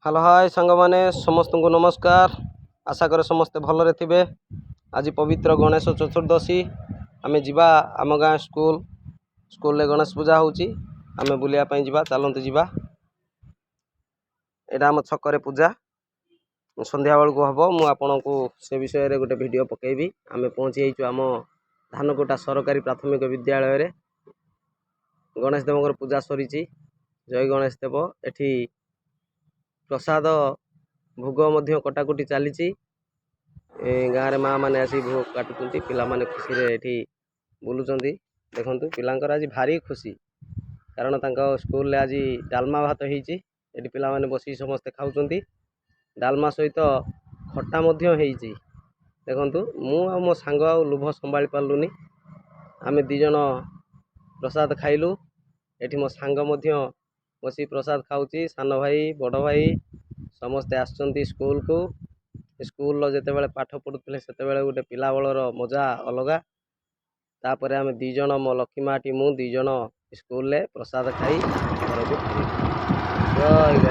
Hello hi सांग माने समस्त को नमस्कार। आशा करे समस्ते भलरे थिबे। आज पवित्र गणेश चतुर्दशी आमे जिबा आम गाँ स्कूल गणेश पूजा होची आमे बुलिया पई जिबा चलंतु जिबा। एटा आम छकरे पूजा संध्या बेल को हबो। मु आपनको से विषय रे गोटे वीडियो पकेबी। आमे पहुंची आइचु आम धानकोटा सरकारी प्राथमिक विद्यालय रे। गणेश देवଙ୍କର पूजा सरीची। जय गणेश देव। एठी प्रसाद भोग मध्य कटाकुटी चली गाँव में माँ मैंने आसी भोग काटुंट पिला माने खुशी रे एठी बुलुचंदी। देखंतु पिलांकर आज भारी खुशी कारण तांका स्कूल आज डालमा भात होईची। एठी पिला माने बसी समस्ते खाउचंदी। डालमा सहित खट्टा मध्य होईची। देखंतु मु आ मो सांग आ लुभ संभाली पारलुनी। आमे दी जण प्रसाद खाइलु। एठी मो सांग मध्य बसी प्रसाद खाउची। सान भाई बड़ भाई समस्ते आसचंती स्कूल को। स्कूल जेते बेले पाठ पढुतले सेते बेले गोटे पिला बळर मजा अलगा। तापरे आमे दी जण मो लक्ष्मी माटी मु दी जण स्कूल ले प्रसाद खाई घर को जय